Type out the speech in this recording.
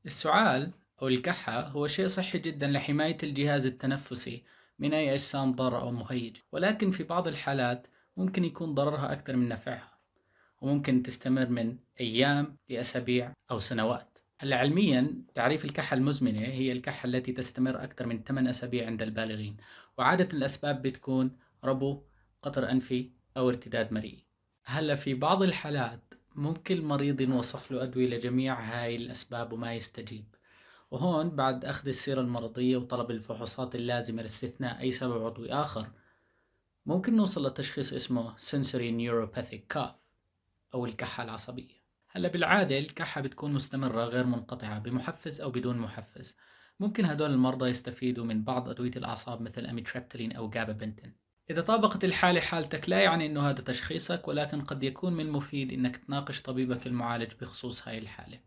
السعال أو الكحة هو شيء صحي جدا لحماية الجهاز التنفسي من أي أجسام ضارة أو مهيجة، ولكن في بعض الحالات ممكن يكون ضررها أكثر من نفعها، وممكن تستمر من أيام لأسابيع أو سنوات. هلا علميا تعريف الكحة المزمنة هي الكحة التي تستمر أكثر من 8 أسابيع عند البالغين، وعادة الأسباب بتكون ربو، قطر أنفي، أو ارتداد مريء. هلا في بعض الحالات ممكن المريض ينوصف له أدوية لجميع هاي الأسباب وما يستجيب، وهون بعد أخذ السيرة المرضية وطلب الفحوصات اللازمة لاستثناء أي سبب عضوي آخر ممكن نوصل لتشخيص اسمه Sensory Neuropathic Cough أو الكحة العصبية. هلا بالعادة الكحة بتكون مستمرة غير منقطعة بمحفز أو بدون محفز. ممكن هدول المرضى يستفيدوا من بعض أدوية الأعصاب مثل أميتريبتالين أو جابابنتين. إذا طابقت الحالة حالتك لا يعني أنه هذا تشخيصك، ولكن قد يكون من المفيد أنك تناقش طبيبك المعالج بخصوص هاي الحالة.